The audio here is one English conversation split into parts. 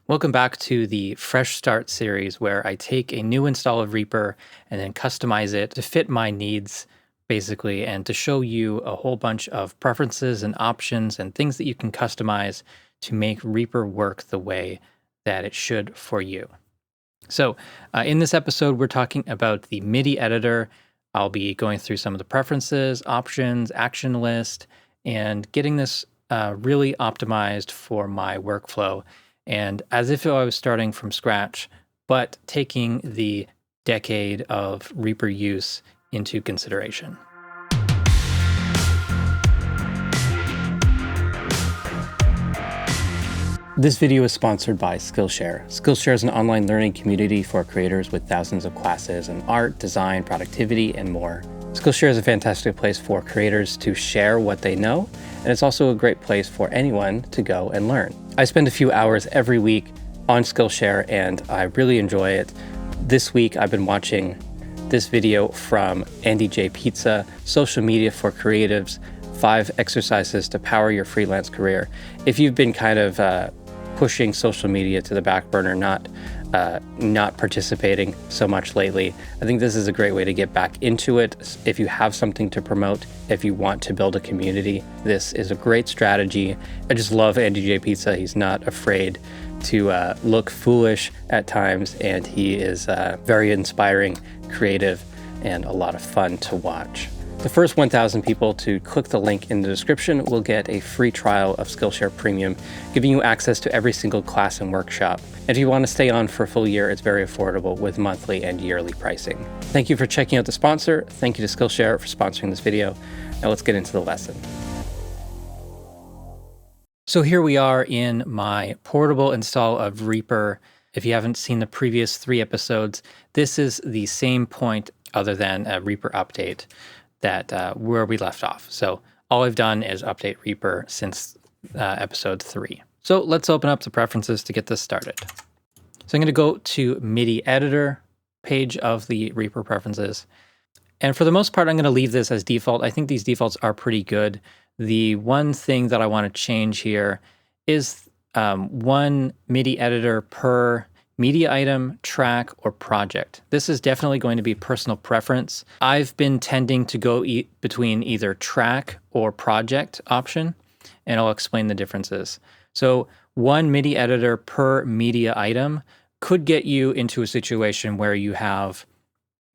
Welcome back to the Fresh Start series where I take a new install of Reaper and then customize it to fit my needs, basically, and to show you a whole bunch of preferences and options and things that you can customize to make Reaper work the way that it should for you. So in this episode, we're talking about the MIDI editor. I'll be going through some of the preferences, options, action list, and getting this really optimized for my workflow. And as if I was starting from scratch, but taking the decade of Reaper use into consideration. This video is sponsored by Skillshare. Skillshare is an online learning community for creators with thousands of classes in art, design, productivity, and more. Skillshare is a fantastic place for creators to share what they know, and it's also a great place for anyone to go and learn. I spend a few hours every week on Skillshare, and I really enjoy it. This week, I've been watching this video from Andy J. Pizza, Social Media for Creatives, 5 Exercises to Power Your Freelance Career. If you've been kind of pushing social media to the back burner, not participating so much lately, I think this is a great way to get back into it. If you have something to promote, if you want to build a community, this is a great strategy. I just love Andy J. Pizza. He's not afraid to look foolish at times, and he is very inspiring, creative, and a lot of fun to watch. The first 1,000 people to click the link in the description will get a free trial of Skillshare Premium, giving you access to every single class and workshop. And if you want to stay on for a full year, it's very affordable with monthly and yearly pricing. Thank you for checking out the sponsor. Thank you to Skillshare for sponsoring this video. Now let's get into the lesson. So here we are in my portable install of Reaper. If you haven't seen the previous 3 episodes, this is the same point other than a Reaper update that where we left off. So all I've done is update Reaper since episode 3. So let's open up the preferences to get this started. So I'm going to go to MIDI Editor page of the Reaper preferences. And for the most part, I'm going to leave this as default. I think these defaults are pretty good. The one thing that I want to change here is one MIDI editor per media item, track, or project. This is definitely going to be personal preference. I've been tending to go between either track or project option, and I'll explain the differences. So one MIDI editor per media item could get you into a situation where you have,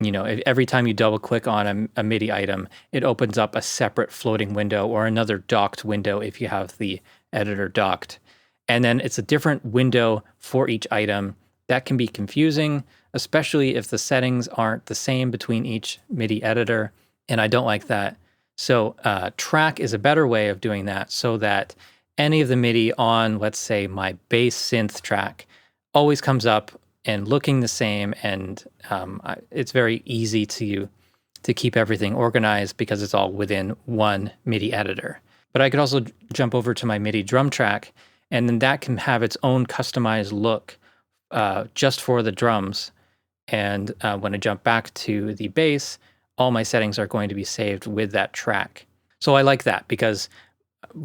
every time you double click on a MIDI item, it opens up a separate floating window or another docked window if you have the editor docked. And then it's a different window for each item. That can be confusing, especially if the settings aren't the same between each MIDI editor, and I don't like that. So track is a better way of doing that so that any of the MIDI on, let's say, my bass synth track always comes up and looking the same, and it's very easy to keep everything organized because it's all within one MIDI editor. But I could also jump over to my MIDI drum track, and then that can have its own customized look just for the drums. And when I jump back to the bass, all my settings are going to be saved with that track. So I like that because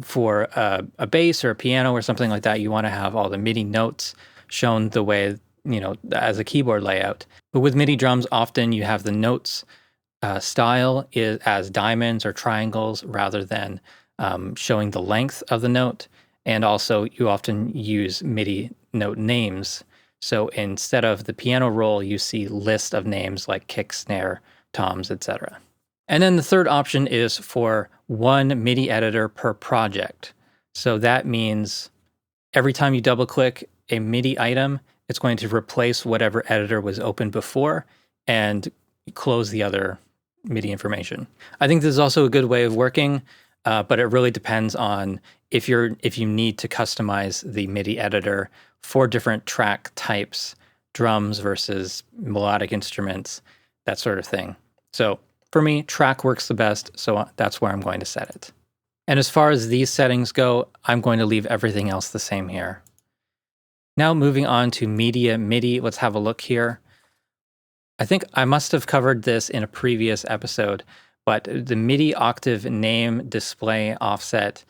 for a bass or a piano or something like that, you want to have all the MIDI notes shown the way, as a keyboard layout. But with MIDI drums, often you have the notes style as diamonds or triangles rather than showing the length of the note. And also you often use MIDI note names. So instead of the piano roll, you see list of names like kick, snare, toms, etc. And then the third option is for one MIDI editor per project. So that means every time you double click a MIDI item, it's going to replace whatever editor was open before and close the other MIDI information. I think this is also a good way of working, but it really depends on if you need to customize the MIDI editor for different track types, drums versus melodic instruments, that sort of thing. So for me, track works the best, so that's where I'm going to set it. And as far as these settings go, I'm going to leave everything else the same here. Now moving on to Media MIDI, let's have a look here. I think I must have covered this in a previous episode, but the MIDI octave name display offset,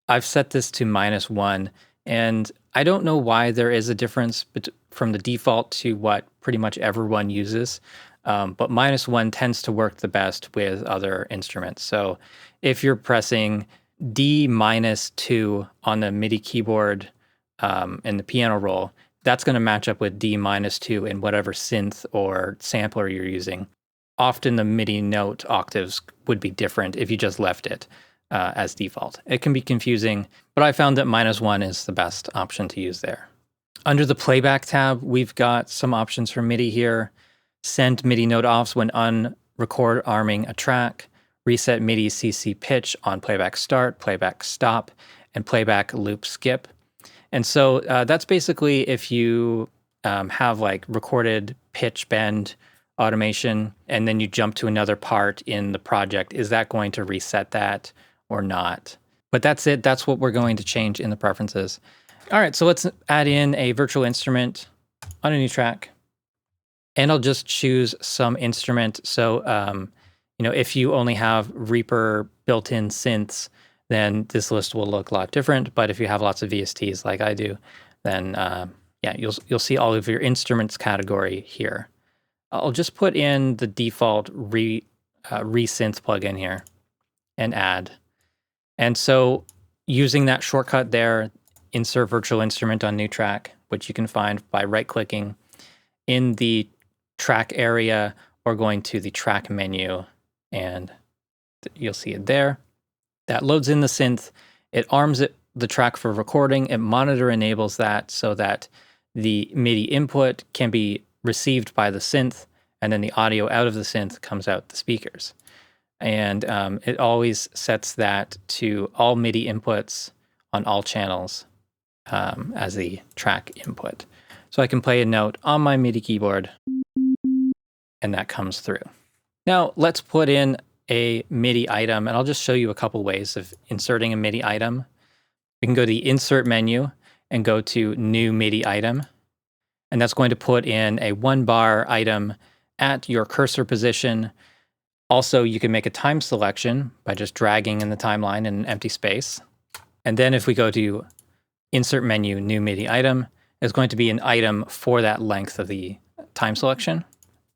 I've set this to -1, and I don't know why there is a difference from the default to what pretty much everyone uses, but -1 tends to work the best with other instruments. So if you're pressing D-2 on the MIDI keyboard in the piano roll, that's going to match up with D-2 in whatever synth or sampler you're using. Often the MIDI note octaves would be different if you just left it as default. It can be confusing, but I found that -1 is the best option to use there. Under the playback tab, we've got some options for MIDI here. Send MIDI note offs when unrecord arming a track, reset MIDI CC pitch on playback start, playback stop, and playback loop skip. And so that's basically if you have like recorded pitch bend automation, and then you jump to another part in the project, is that going to reset that or not? But that's it. That's what we're going to change in the preferences. All right, so let's add in a virtual instrument on a new track. And I'll just choose some instrument. So, if you only have Reaper built-in synths, then this list will look a lot different. But if you have lots of VSTs like I do, then you'll see all of your instruments category here. I'll just put in the default resynth plugin here and add. And so using that shortcut there, insert virtual instrument on new track, which you can find by right-clicking in the track area or going to the track menu, and you'll see it there. That loads in the synth. It arms the track for recording. It monitor enables that so that the MIDI input can be received by the synth, and then the audio out of the synth comes out the speakers. And it always sets that to all MIDI inputs on all channels as the track input. So I can play a note on my MIDI keyboard, and that comes through. Now let's put in a MIDI item, and I'll just show you a couple ways of inserting a MIDI item. We can go to the Insert menu and go to New MIDI Item, and that's going to put in a 1-bar item at your cursor position. Also, you can make a time selection by just dragging in the timeline in an empty space. And then if we go to Insert menu, New MIDI Item, it's going to be an item for that length of the time selection.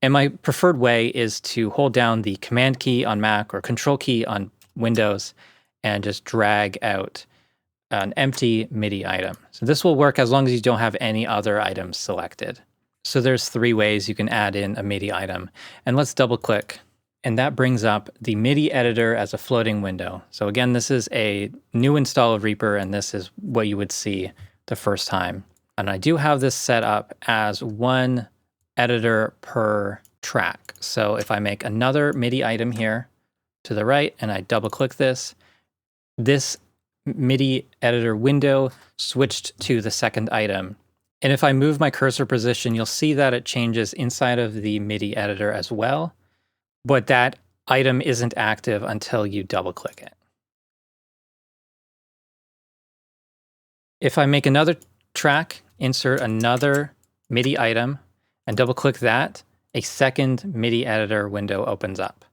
And my preferred way is to hold down the Command key on Mac or Control key on Windows and just drag out an empty MIDI item. So this will work as long as you don't have any other items selected. So there's 3 ways you can add in a MIDI item. And let's double click. And that brings up the MIDI editor as a floating window. So again, this is a new install of Reaper, and this is what you would see the first time. And I do have this set up as 1 editor per track. So if I make another MIDI item here to the right and I double click this MIDI editor window switched to the second item. And if I move my cursor position, you'll see that it changes inside of the MIDI editor as well, but that item isn't active until you double click it. If I make another track, insert another MIDI item, and double click that, a second MIDI editor window opens up,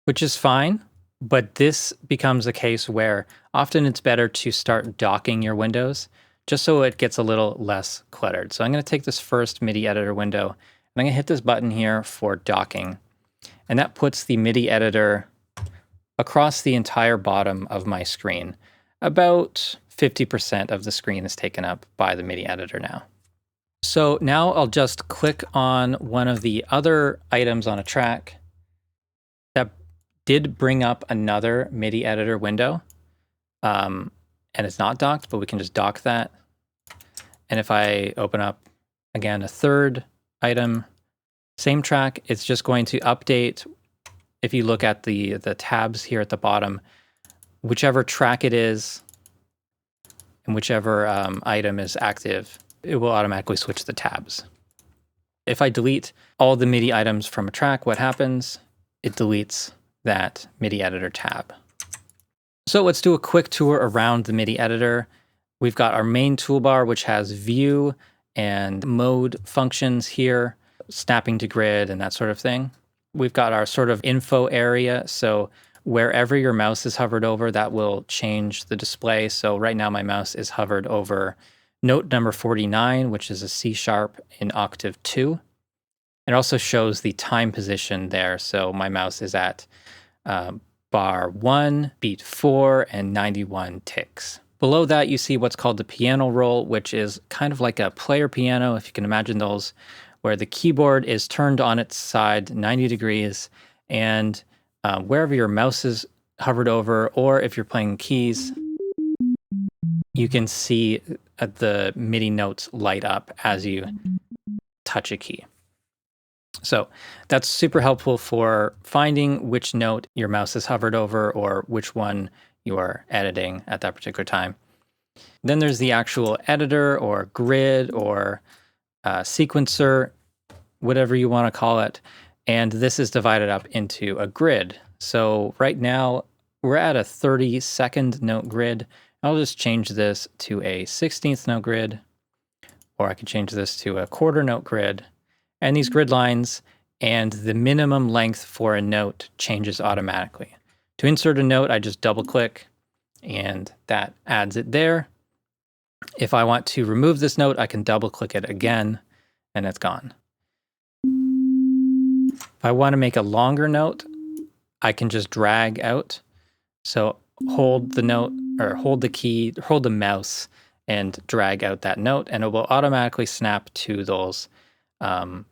which is fine, but this becomes a case where often it's better to start docking your windows just so it gets a little less cluttered. So I'm going to take this first MIDI editor window, and I'm going to hit this button here for docking. And that puts the MIDI editor across the entire bottom of my screen. About 50% of the screen is taken up by the MIDI editor now. So now I'll just click on one of the other items on a track that did bring up another MIDI editor window. And it's not docked, but we can just dock that. And if I open up, again, a third item, same track, it's just going to update. If you look at the tabs here at the bottom, whichever track it is and whichever item is active, it will automatically switch the tabs. If I delete all the MIDI items from a track, what happens? It deletes that MIDI editor tab. So let's do a quick tour around the MIDI editor. We've got our main toolbar, which has view and mode functions here, snapping to grid and that sort of thing. We've got our sort of info area. So wherever your mouse is hovered over, that will change the display. So right now my mouse is hovered over note number 49, which is a C sharp in octave 2. It also shows the time position there. So my mouse is at bar 1, beat 4, and 91 ticks. Below that, you see what's called the piano roll, which is kind of like a player piano, if you can imagine those, where the keyboard is turned on its side 90 degrees, and wherever your mouse is hovered over, or if you're playing keys, you can see the MIDI notes light up as you touch a key. So that's super helpful for finding which note your mouse is hovered over or which one you are editing at that particular time. Then there's the actual editor or grid or sequencer, whatever you want to call it. And this is divided up into a grid. So right now we're at a 30-second note grid. I'll just change this to a 16th note grid, or I could change this to a quarter note grid. And these grid lines and the minimum length for a note changes automatically. To insert a note, I just double click and that adds it there. If I want to remove this note, I can double click it again and it's gone. If I want to make a longer note, I can just drag out. So hold the note or hold the key, hold the mouse and drag out that note, and it will automatically snap to those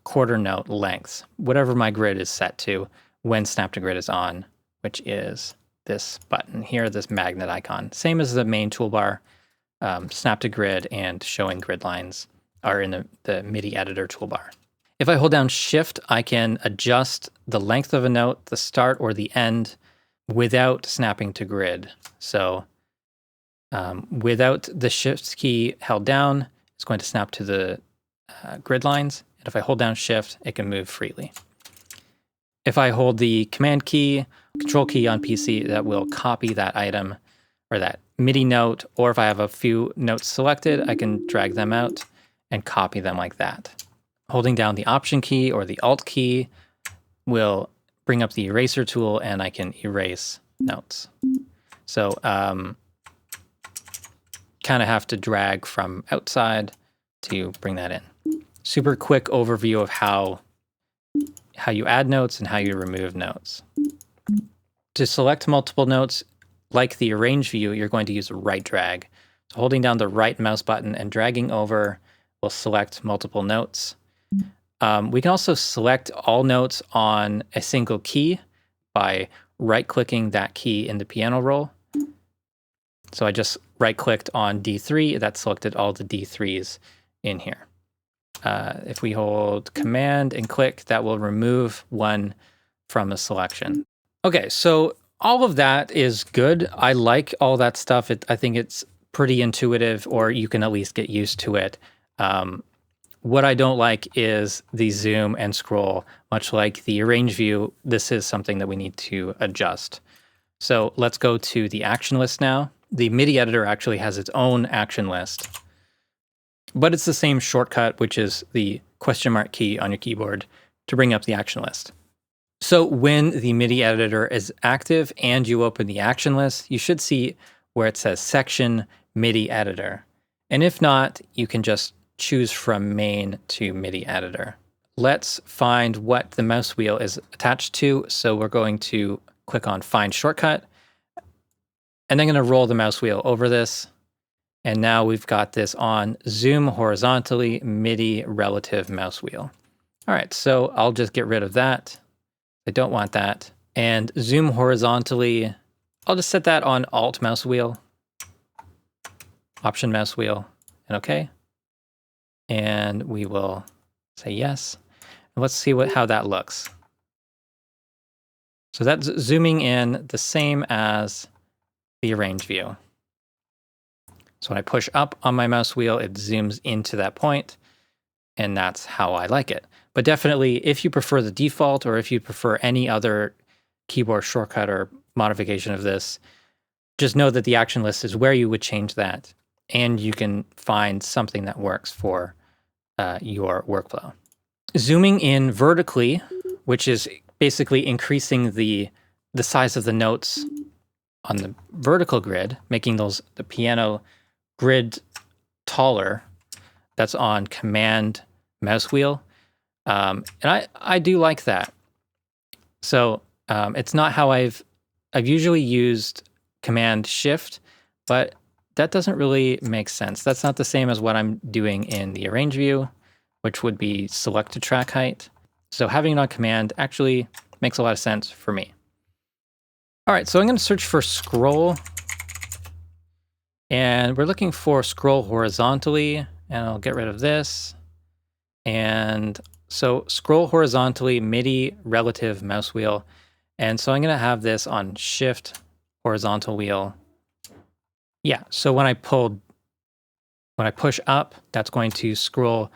quarter note lengths, whatever my grid is set to when Snap to Grid is on, which is this button here, this magnet icon. Same as the main toolbar, Snap to Grid and showing grid lines are in the MIDI Editor toolbar. If I hold down Shift, I can adjust the length of a note, the start or the end, without snapping to grid. So without the Shift key held down, it's going to snap to the grid lines. And if I hold down Shift, it can move freely. If I hold the Command key, Control key on PC, that will copy that item or that MIDI note, or if I have a few notes selected, I can drag them out and copy them like that. Holding down the Option key or the Alt key will bring up the eraser tool and I can erase notes. So kind of have to drag from outside to bring that in. Super quick overview of how you add notes and how you remove notes. To select multiple notes, like the arrange view, you're going to use right drag. So holding down the right mouse button and dragging over will select multiple notes. We can also select all notes on a single key by right-clicking that key in the piano roll. So I just right-clicked on D3, that selected all the D3s in here. If we hold Command and click, that will remove one from a selection. Okay, so all of that is good. I like all that stuff. I think it's pretty intuitive, or you can at least get used to it. What I don't like is the zoom and scroll. Much like the arrange view, this is something that we need to adjust. So let's go to the action list now. The MIDI editor actually has its own action list, but it's the same shortcut, which is the question mark key on your keyboard to bring up the action list. So when the MIDI editor is active and you open the action list, you should see where it says section MIDI editor. And if not, you can just choose from main to MIDI editor. Let's find what the mouse wheel is attached to. So we're going to click on find shortcut, and then I'm going to roll the mouse wheel over this. And now we've got this on zoom horizontally MIDI relative mouse wheel. All right, so I'll just get rid of that. I don't want that. And zoom horizontally, I'll just set that on Alt mouse wheel, Option mouse wheel, and OK. And we will say yes. And let's see how that looks. So that's zooming in the same as the arrange view. So when I push up on my mouse wheel, it zooms into that point, and that's how I like it. But definitely, if you prefer the default or if you prefer any other keyboard shortcut or modification of this, just know that the action list is where you would change that, and you can find something that works for your workflow. Zooming in vertically, which is basically increasing the size of the notes on the vertical grid, making the piano grid taller. That's on Command mouse wheel. And I do like that. So it's not how I've usually used Command Shift, but that doesn't really make sense. That's not the same as what I'm doing in the Arrange view, which would be select to track height. So having it on Command actually makes a lot of sense for me. All right, so I'm going to search for scroll. And we're looking for scroll horizontally, and I'll get rid of this. And so scroll horizontally, MIDI relative mouse wheel. And so I'm going to have this on Shift horizontal wheel. Yeah, so when I push up, that's going to scroll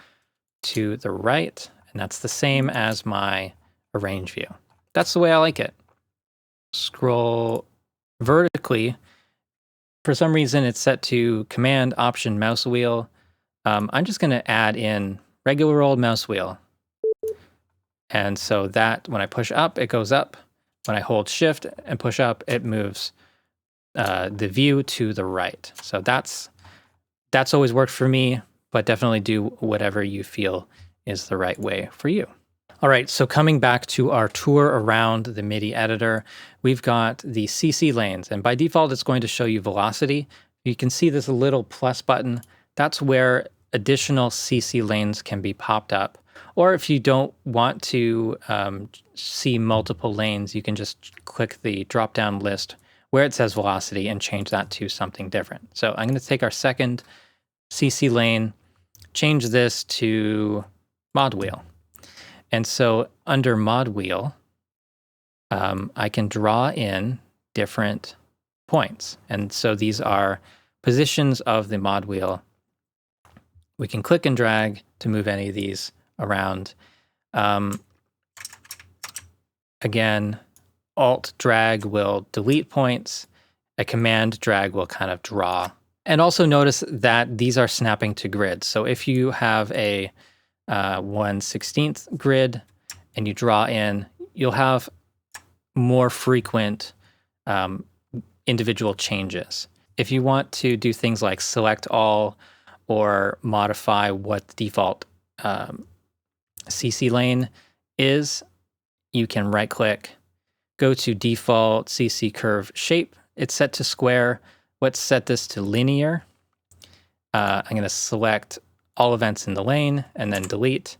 to the right, and that's the same as my Arrange view. That's the way I like it. Scroll vertically. For some reason, it's set to Command Option mouse wheel. I'm just going to add in regular old mouse wheel. And so that when I push up, it goes up. When I hold Shift and push up, it moves the view to the right. So that's always worked for me, but definitely do whatever you feel is the right way for you. All right, so coming back to our tour around the MIDI editor, we've got the CC lanes, and by default, it's going to show you velocity. You can see this little plus button. That's where additional CC lanes can be popped up. Or if you don't want to see multiple lanes, you can just click the drop-down list where it says velocity and change that to something different. So I'm going to take our second CC lane, change this to mod wheel. And so under mod wheel, I can draw in different points. And so these are positions of the mod wheel. We can click and drag to move any of these around. Again, Alt drag will delete points. A Command drag will kind of draw. And also notice that these are snapping to grids. So if you have a 1/16 grid and you draw in, you'll have more frequent individual changes. If you want to do things like select all or modify what the default CC lane is, you can right click, go to default CC curve shape. It's set to square. Let's set this to linear. I'm going to select all events in the lane and then delete.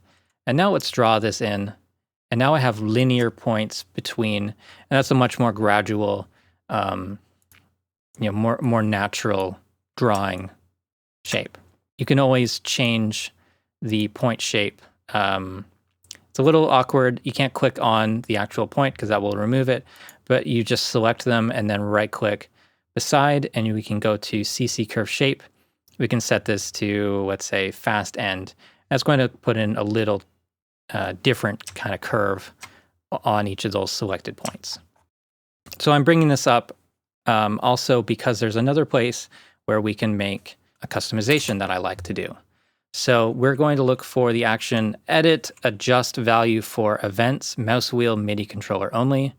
And now let's draw this in. And now I have linear points between, and that's a much more gradual, more natural drawing shape. You can always change the point shape. It's a little awkward. You can't click on the actual point because that will remove it, but you just select them and then right click beside, and we can go to CC curve shape. We can set this to, let's say, fast end. That's going to put in a little different kind of curve on each of those selected points. So I'm bringing this up also because there's another place where we can make a customization that I like to do. So we're going to look for the action edit adjust value for events, mouse wheel, MIDI controller only.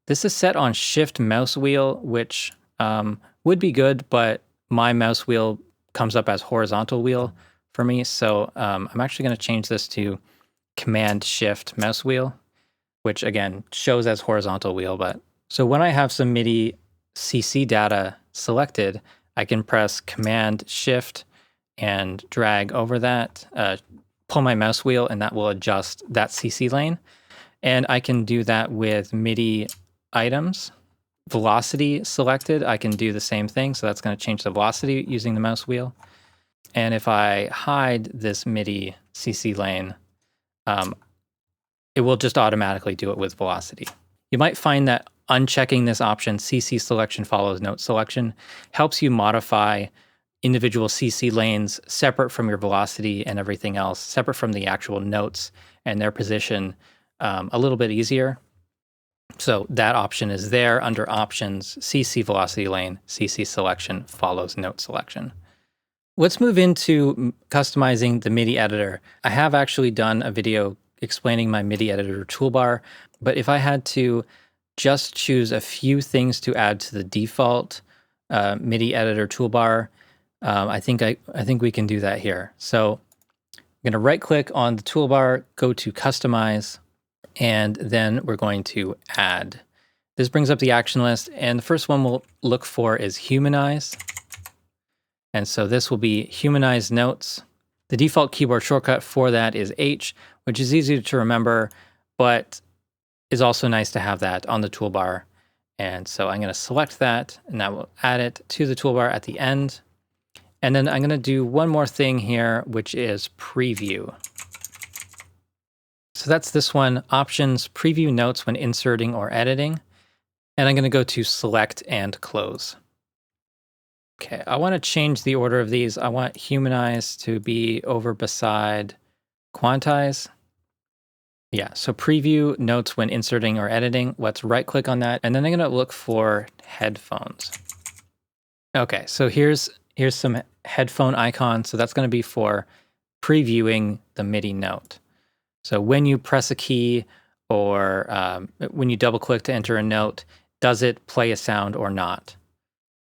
This is set on Shift mouse wheel, which would be good, but my mouse wheel comes up as horizontal wheel for me. So I'm actually going to change this to Command Shift mouse wheel, which again shows as horizontal wheel. But so when I have some MIDI CC data selected, I can press Command Shift and drag over that, pull my mouse wheel, and that will adjust that CC lane. And I can do that with MIDI items. Velocity selected, I can do the same thing. So that's going to change the velocity using the mouse wheel. And if I hide this MIDI CC lane, it will just automatically do it with velocity. You might find that unchecking this option, CC selection follows note selection, helps you modify individual CC lanes separate from your velocity and everything else, separate from the actual notes and their position a little bit easier. So that option is there under Options, CC velocity lane, CC selection follows note selection. Let's move into customizing the MIDI editor. I have actually done a video explaining my MIDI editor toolbar, but if I had to just choose a few things to add to the default MIDI editor toolbar, I think we can do that here. So I'm going to right click on the toolbar, go to customize, and then we're going to add. This brings up the action list, and the first one we'll look for is humanize. And so this will be humanize notes. The default keyboard shortcut for that is H, which is easy to remember, but is also nice to have that on the toolbar. And so I'm going to select that, and that will add it to the toolbar at the end. And then I'm going to do one more thing here, which is preview. So that's this one, options, preview notes when inserting or editing. And I'm going to go to select and close. Okay, I want to change the order of these. I want humanize to be over beside quantize. Yeah, so preview notes when inserting or editing. Let's right click on that. And then I'm going to look for headphones. Okay, so here's some headphone icons. So that's going to be for previewing the MIDI note. So when you press a key or when you double click to enter a note, does it play a sound or not?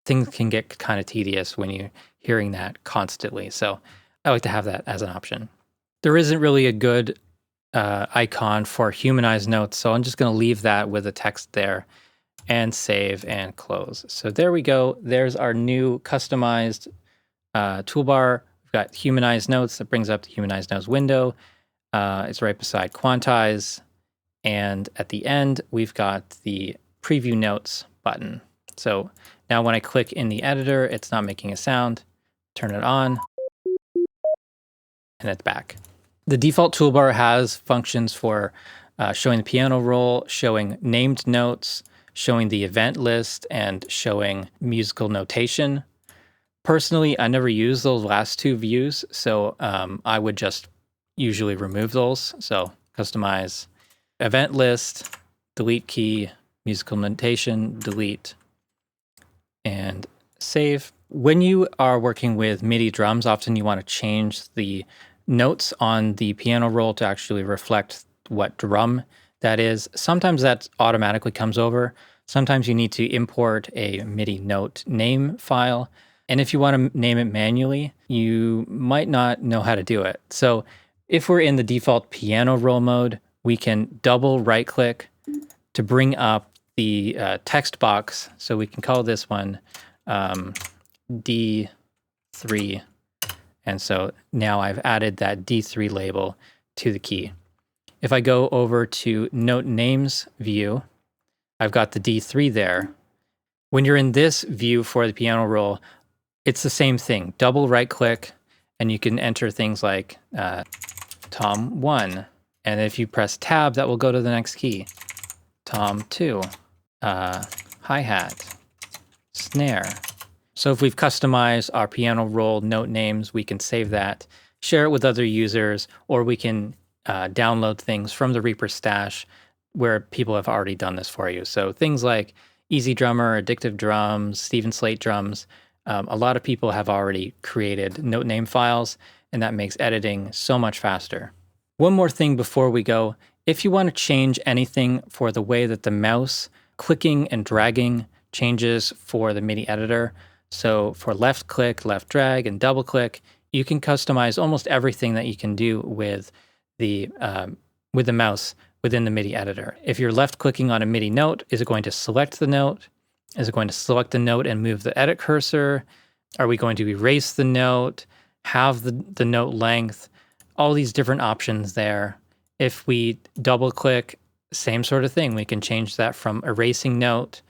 Things can get kind of tedious when you're hearing that constantly. So I like to have that as an option. There isn't really a good icon for humanized notes, so I'm just going to leave that with the text there and save and close. So there we go. There's our new customized toolbar. We've got humanized notes that brings up the humanized notes window. It's right beside quantize. And at the end, we've got the preview notes button. So now when I click in the editor, it's not making a sound. Turn it on, and it's back. The default toolbar has functions for showing the piano roll, showing named notes, showing the event list, and showing musical notation. Personally, I never use those last two views, so I would just usually remove those. So customize, event list, delete key, musical notation, delete, and save. When you are working with MIDI drums, often you want to change the notes on the piano roll to actually reflect what drum that is. Sometimes that automatically comes over. Sometimes you need to import a MIDI note name file. And if you want to name it manually, you might not know how to do it. So if we're in the default piano roll mode, we can double right click to bring up the text box. So we can call this one D3. And so now I've added that D3 label to the key. If I go over to Note Names view, I've got the D3 there. When you're in this view for the piano roll, it's the same thing. Double right click, and you can enter things like Tom 1. And if you press Tab, that will go to the next key. Tom 2, hi-hat, snare. So if we've customized our piano roll note names, we can save that, share it with other users, or we can download things from the Reaper stash where people have already done this for you. So things like Easy Drummer, Addictive Drums, Steven Slate Drums, a lot of people have already created note name files, and that makes editing so much faster. One more thing before we go. If you want to change anything for the way that the mouse clicking and dragging changes for the MIDI editor, so for left click, left drag, and double click, you can customize almost everything that you can do with the mouse within the MIDI editor. If you're left clicking on a MIDI note, is it going to select the note? Is it going to select the note and move the edit cursor? Are we going to erase the note, have the note length? All these different options there. If we double click, same sort of thing. We can change that from erasing note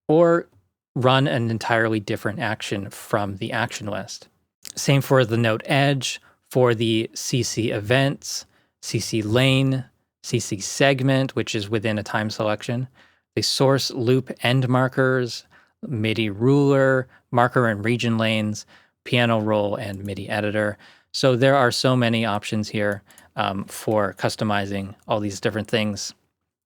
or run an entirely different action from the action list. Same for the note edge, for the CC events, CC lane, CC segment, which is within a time selection, the source loop end markers, MIDI ruler, marker and region lanes, piano roll, and MIDI editor. So there are so many options here for customizing all these different things.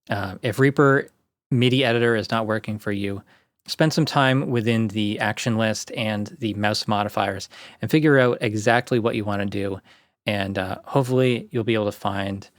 If Reaper MIDI editor is not working for you, spend some time within the action list and the mouse modifiers and figure out exactly what you want to do. And hopefully you'll be able to find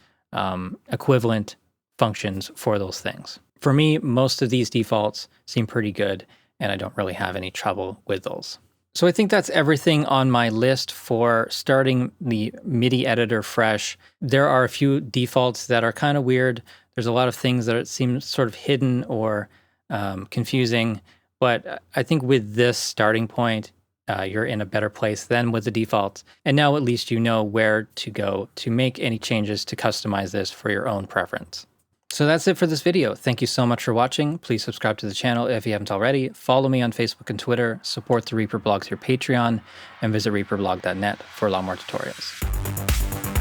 equivalent functions for those things. For me, most of these defaults seem pretty good, and I don't really have any trouble with those. So I think that's everything on my list for starting the MIDI editor fresh. There are a few defaults that are kind of weird. There's a lot of things that seem sort of hidden or confusing, but I think with this starting point, you're in a better place than with the defaults. And now at least you know where to go to make any changes to customize this for your own preference. So that's it for this video. Thank you so much for watching. Please subscribe to the channel if you haven't already. Follow me on Facebook and Twitter. Support the Reaper blog through Patreon, and visit reaperblog.net for a lot more tutorials.